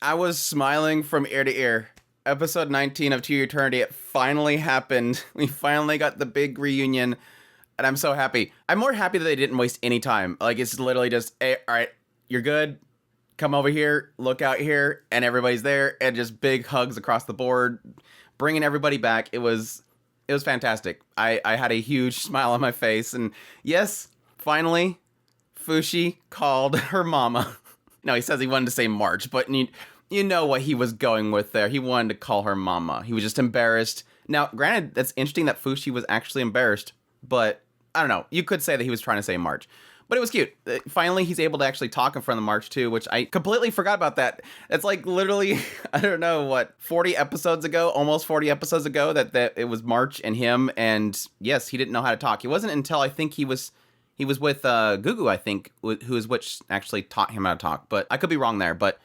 I was smiling from ear to ear. Episode 19 of To Eternity, it finally happened. We finally got the big reunion, and I'm so happy. I'm more happy that they didn't waste any time. Like, it's literally just, hey, all right, you're good. Come over here, look out here, and everybody's there, and just big hugs across the board, bringing everybody back. It was fantastic. I had a huge smile on my face, and yes, finally, Fushi called her mama. No, he says he wanted to say March, but you know what he was going with there. He wanted to call her mama. He was just embarrassed. Now, granted, that's interesting that Fushi was actually embarrassed, but I don't know. You could say that he was trying to say March. But it was cute. Finally, he's able to actually talk in front of March too, which I completely forgot about that. It's like literally, I don't know, what, 40 episodes ago, almost 40 episodes ago, that it was March and him. And yes, he didn't know how to talk. It wasn't until I think he was with Gugu, I think, who is which actually taught him how to talk. But I could be wrong there. But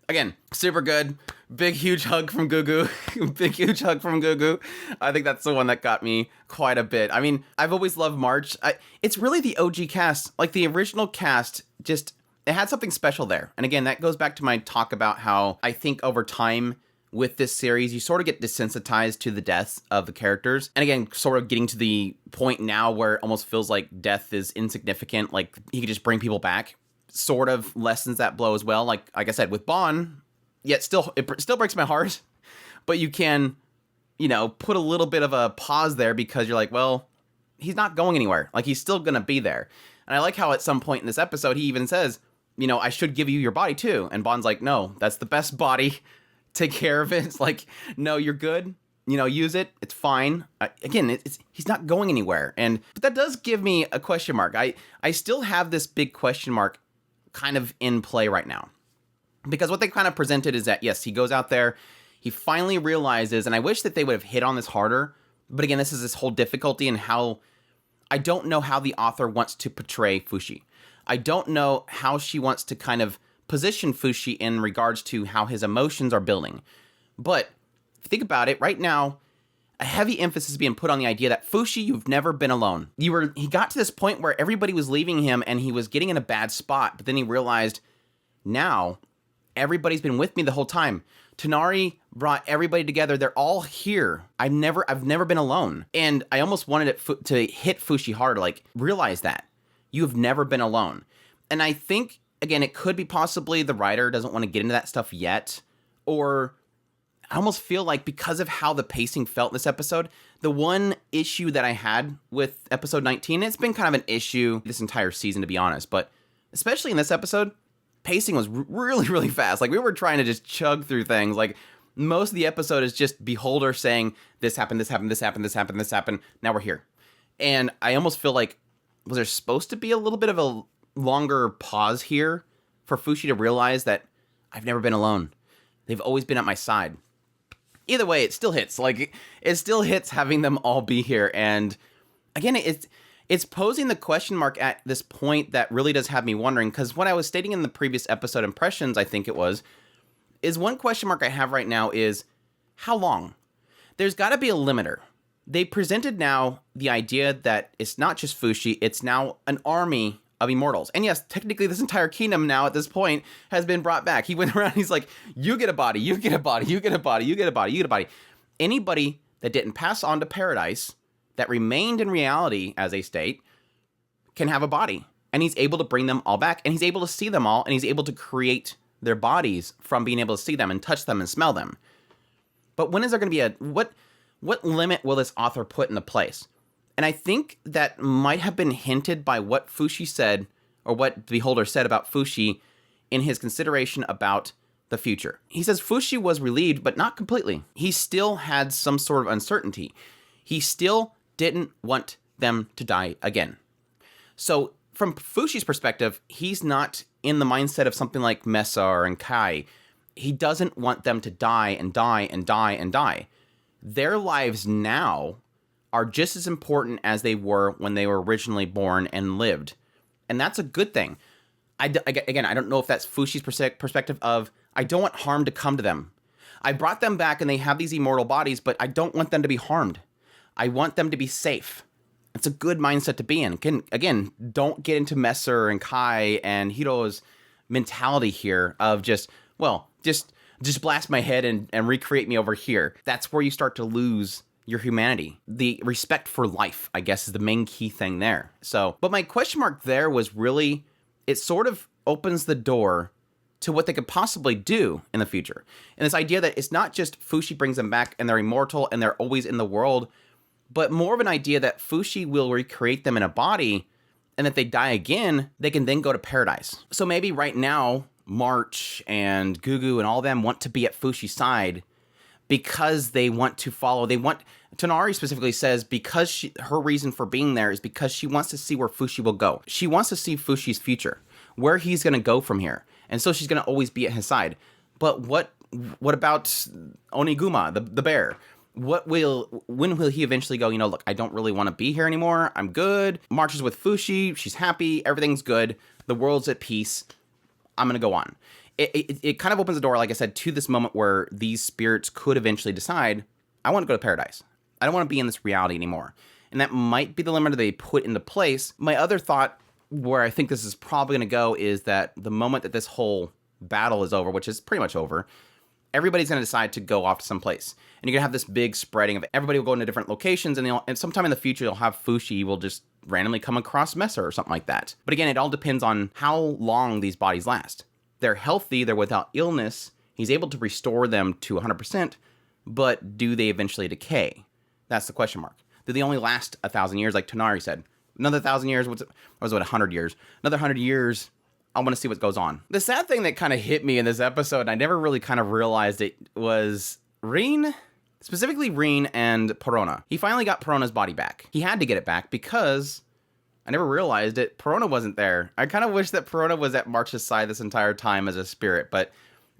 again, super good. Big, huge hug from Gugu. Big, huge hug from Gugu. I think that's the one that got me quite a bit. I mean, I've always loved March. It's really the OG cast. Like, the original cast, just, it had something special there. And again, that goes back to my talk about how I think over time with this series, you sort of get desensitized to the deaths of the characters. And again, sort of getting to the point now where it almost feels like death is insignificant. Like, he could just bring people back. Sort of lessens that blow as well. Like I said, with Bon, yet it still breaks my heart. But you can, put a little bit of a pause there because you're like, well, he's not going anywhere. Like, he's still going to be there. And I like how at some point in this episode, he even says, I should give you your body too. And Bon's like, no, that's the best body. Take care of it. It's like, no, you're good. Use it. It's fine. Again, he's not going anywhere. But that does give me a question mark. I still have this big question mark kind of in play right now. Because what they kind of presented is that, yes, he goes out there, he finally realizes, and I wish that they would have hit on this harder, but again, this is this whole difficulty in how, I don't know how the author wants to portray Fushi. I don't know how she wants to kind of position Fushi in regards to how his emotions are building. But if you think about it, right now, a heavy emphasis is being put on the idea that Fushi, you've never been alone. He got to this point where everybody was leaving him and he was getting in a bad spot, but then he realized, now, everybody's been with me the whole time. Tonari brought everybody together. They're all here. I've never been alone. And I almost wanted it to hit Fushi hard, like, realize that. You have never been alone. And I think, again, it could be possibly the writer doesn't want to get into that stuff yet, or I almost feel like because of how the pacing felt this episode, the one issue that I had with episode 19, it's been kind of an issue this entire season, to be honest, but especially in this episode, pacing was really, really fast. Like, we were trying to just chug through things. Like, most of the episode is just Beholder saying, this happened, this happened, this happened, this happened, this happened, now we're here. And I almost feel like, was there supposed to be a little bit of a longer pause here for Fushi to realize that I've never been alone? They've always been at my side. Either way, it still hits. Like, it still hits having them all be here. And again, it's posing the question mark at this point that really does have me wondering, because what I was stating in the previous episode impressions, I think it was, is one question mark I have right now is, how long? There's got to be a limiter. They presented now the idea that it's not just Fushi, it's now an army of immortals. And yes, technically this entire kingdom now at this point has been brought back. He went around, he's like, you get a body, you get a body, you get a body, you get a body, you get a body. Anybody that didn't pass on to paradise, that remained in reality as a state, can have a body. And he's able to bring them all back, and he's able to see them all, and he's able to create their bodies from being able to see them and touch them and smell them. But when is there going to be what limit will this author put into place? And I think that might have been hinted by what Fushi said, or what Beholder said about Fushi in his consideration about the future. He says Fushi was relieved, but not completely. He still had some sort of uncertainty. He still didn't want them to die again. So from Fushi's perspective, he's not in the mindset of something like Mesa or Kai. He doesn't want them to die and die and die and die. Their lives now are just as important as they were when they were originally born and lived. And that's a good thing. Again, I don't know if that's Fushi's perspective of, I don't want harm to come to them. I brought them back and they have these immortal bodies, but I don't want them to be harmed. I want them to be safe. It's a good mindset to be in. Again, don't get into Messer and Kai and Hiro's mentality here of just just blast my head and recreate me over here. That's where you start to lose your humanity. The respect for life, I guess, is the main key thing there. So, but my question mark there was really, it sort of opens the door to what they could possibly do in the future. And this idea that it's not just Fushi brings them back and they're immortal and they're always in the world, but more of an idea that Fushi will recreate them in a body, and if they die again, they can then go to paradise. So maybe right now, March and Gugu and all them want to be at Fushi's side because they want to follow. Tonari specifically says because her reason for being there is because she wants to see where Fushi will go. She wants to see Fushi's future, where he's going to go from here. And so she's going to always be at his side. But what about Oniguma, the bear? When will he eventually go, look, I don't really want to be here anymore. I'm good. Marches with Fushi. She's happy. Everything's good. The world's at peace. I'm going to go on. It kind of opens the door, like I said, to this moment where these spirits could eventually decide, I want to go to paradise. I don't want to be in this reality anymore. And that might be the limit they put into place. My other thought, where I think this is probably going to go, is that the moment that this whole battle is over, which is pretty much over, everybody's going to decide to go off to some place. And you're going to have this big spreading of everybody will go into different locations, and sometime in the future, you'll have Fushi will just randomly come across Mesa or something like that. But again, it all depends on how long these bodies last. They're healthy, they're without illness, he's able to restore them to 100%, but do they eventually decay? That's the question mark. Do they only last 1,000 years, like Tonari said? Another 1,000 years, what was it, 100 years? Another 100 years, I want to see what goes on. The sad thing that kind of hit me in this episode, and I never really kind of realized it, was Rin, specifically Rin and Perona. He finally got Perona's body back. He had to get it back because I never realized it. Perona wasn't there. I kind of wish that Perona was at March's side this entire time as a spirit, but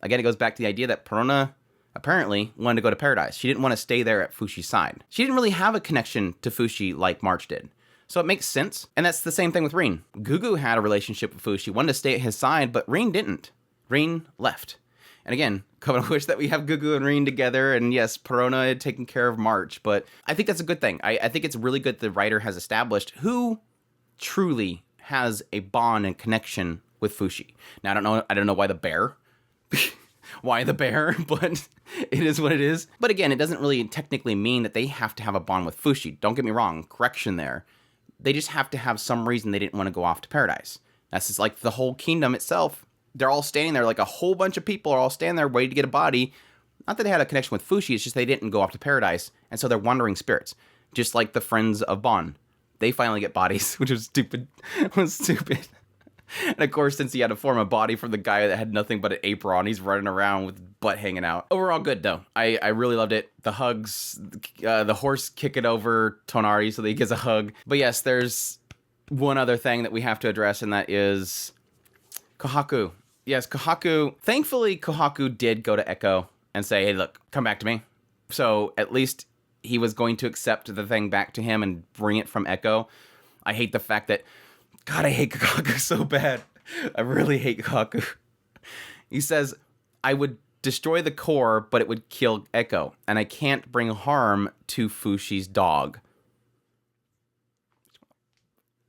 again, it goes back to the idea that Perona apparently wanted to go to paradise. She didn't want to stay there at Fushi's side. She didn't really have a connection to Fushi like March did. So it makes sense. And that's the same thing with Rin. Gugu had a relationship with Fushi, wanted to stay at his side, but Rin didn't. Rin left. And again, I wish that we have Gugu and Rin together, and yes, Perona had taken care of March, but I think that's a good thing. I think it's really good the writer has established who truly has a bond and connection with Fushi. Now, I don't know why the bear, why the bear, but it is what it is. But again, it doesn't really technically mean that they have to have a bond with Fushi. Don't get me wrong, correction there. They just have to have some reason they didn't want to go off to paradise. That's just like the whole kingdom itself. They're all standing there, like a whole bunch of people are all standing there waiting to get a body. Not that they had a connection with Fushi, it's just they didn't go off to paradise, and so they're wandering spirits. Just like the friends of Bon. They finally get bodies, which was stupid. It was stupid. And of course, since he had to form a body from the guy that had nothing but an apron on, he's running around with butt hanging out. Overall good, though. I really loved it. The hugs, the horse kicking over Tonari so that he gets a hug. But yes, there's one other thing that we have to address, and that is Kohaku. Yes, Kohaku. Thankfully, Kohaku did go to Echo and say, hey, look, come back to me. So at least he was going to accept the thing back to him and bring it from Echo. I hate the fact that, God, I hate Kohaku so bad. I really hate Kohaku. He says, I would destroy the core, but it would kill Echo, and I can't bring harm to Fushi's dog.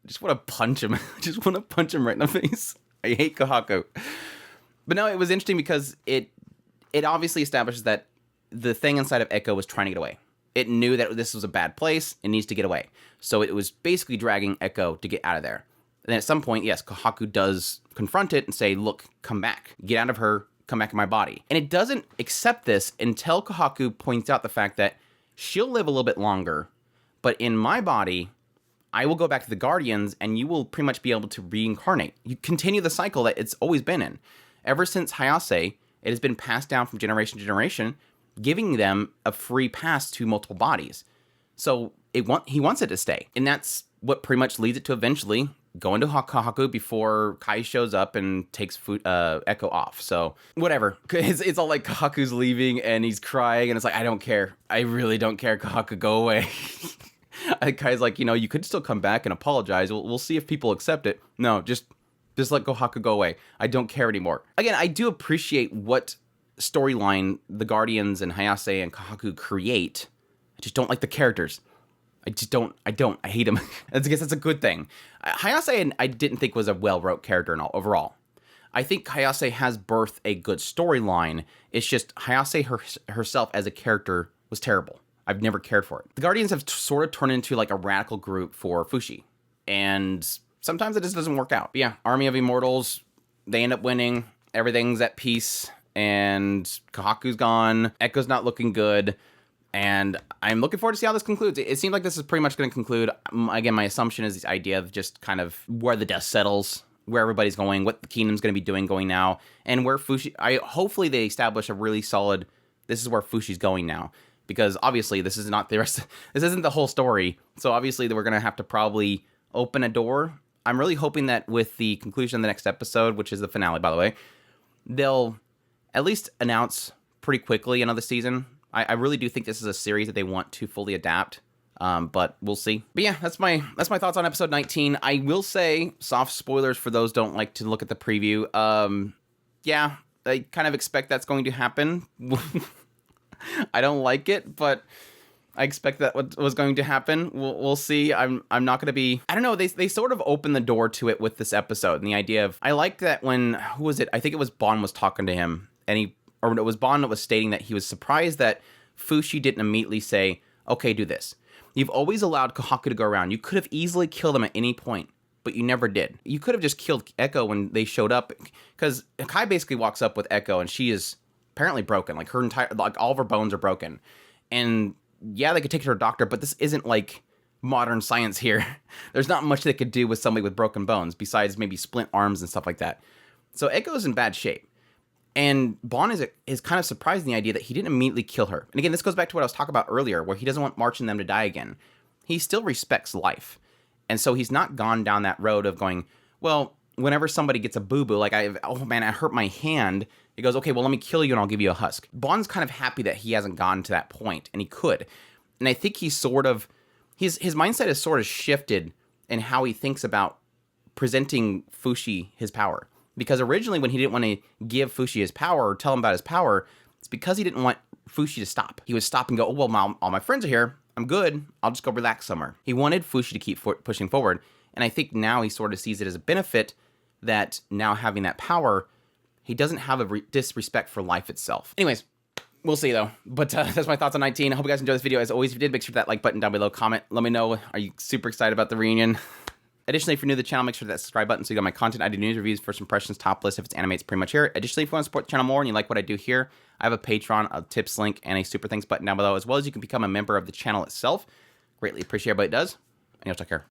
I just want to punch him. I just want to punch him right in the face. I hate Kohaku. But no, it was interesting because it obviously establishes that the thing inside of Echo was trying to get away. It knew that this was a bad place. It needs to get away. So it was basically dragging Echo to get out of there. And at some point, yes, Kohaku does confront it and say, look, come back. Get out of her. Come back in my body. And it doesn't accept this until Kohaku points out the fact that she'll live a little bit longer, but in my body, I will go back to the Guardians and you will pretty much be able to reincarnate. You continue the cycle that it's always been in. Ever since Hayase, it has been passed down from generation to generation, giving them a free pass to multiple bodies. So he wants it to stay. And that's what pretty much leads it to eventually going to Kohaku before Kai shows up and takes Echo off. So whatever. It's all like Kohaku's leaving and he's crying and it's like, I don't care. I really don't care. Kohaku, go away. Kai's like, you could still come back and apologize. We'll see if people accept it. No, just let Kohaku go away. I don't care anymore. Again, I do appreciate what storyline the Guardians and Hayase and Kohaku create. I just don't like the characters. I hate him. I guess that's a good thing. Hayase I didn't think was a well-wrote character and all overall. I think Hayase has birthed a good storyline. It's just Hayase herself as a character was terrible. I've never cared for it. The Guardians have sort of turned into like a radical group for Fushi. And sometimes it just doesn't work out. But yeah, Army of Immortals, they end up winning. Everything's at peace. And Kohaku's gone. Echo's not looking good. And I'm looking forward to see how this concludes. It seems like this is pretty much going to conclude. Again, my assumption is the idea of just kind of where the dust settles, where everybody's going, what the kingdom's going to be doing going now, and where Fushi... hopefully they establish a really solid, this is where Fushi's going now. Because obviously this is not the rest... This isn't the whole story. So obviously we're going to have to probably open a door. I'm really hoping that with the conclusion of the next episode, which is the finale, by the way, they'll at least announce pretty quickly another season. I really do think this is a series that they want to fully adapt, but we'll see. But yeah, that's my thoughts on episode 19. I will say, soft spoilers for those who don't like to look at the preview. Yeah, I kind of expect that's going to happen. I don't like it, but I expect that what was going to happen. We'll see. I'm not going to be... I don't know. They sort of opened the door to it with this episode, and the idea of... I like that when... Who was it? I think it was Bon was talking to him, and he... Or it was Bon that was stating that he was surprised that Fushi didn't immediately say, okay, do this. You've always allowed Kohaku to go around. You could have easily killed him at any point, but you never did. You could have just killed Echo when they showed up, because Kai basically walks up with Echo, and she is apparently broken. Like, her entire... Like, all of her bones are broken. And, yeah, they could take her to a doctor, but this isn't, like, modern science here. There's not much they could do with somebody with broken bones, besides maybe splint arms and stuff like that. So Echo's in bad shape. And Bon is kind of surprised in the idea that he didn't immediately kill her. And again, this goes back to what I was talking about earlier, where he doesn't want March and them to die again. He still respects life. And so he's not gone down that road of going, well, whenever somebody gets a boo-boo, like, oh man, I hurt my hand. He goes, okay, well, let me kill you and I'll give you a husk. Bon's kind of happy that he hasn't gone to that point, and he could. And I think he's sort of, his mindset has sort of shifted in how he thinks about presenting Fushi his power. Because originally when he didn't want to give Fushi his power or tell him about his power, it's because he didn't want Fushi to stop. He would stop and go, oh, well, all my friends are here. I'm good. I'll just go relax somewhere. He wanted Fushi to keep pushing forward. And I think now he sort of sees it as a benefit that now having that power, he doesn't have a disrespect for life itself. Anyways, we'll see though. But that's my thoughts on 19. I hope you guys enjoyed this video. As always, if you did, make sure to hit that like button down below. Comment. Let me know. Are you super excited about the reunion? Additionally, if you're new to the channel, make sure to hit that subscribe button so you got my content. I do news, reviews, first impressions, top list. If it's anime, it's pretty much here. Additionally, if you want to support the channel more and you like what I do here, I have a Patreon, a tips link, and a super thanks button down below, as well as you can become a member of the channel itself. Greatly appreciate everybody does, and you'll take care.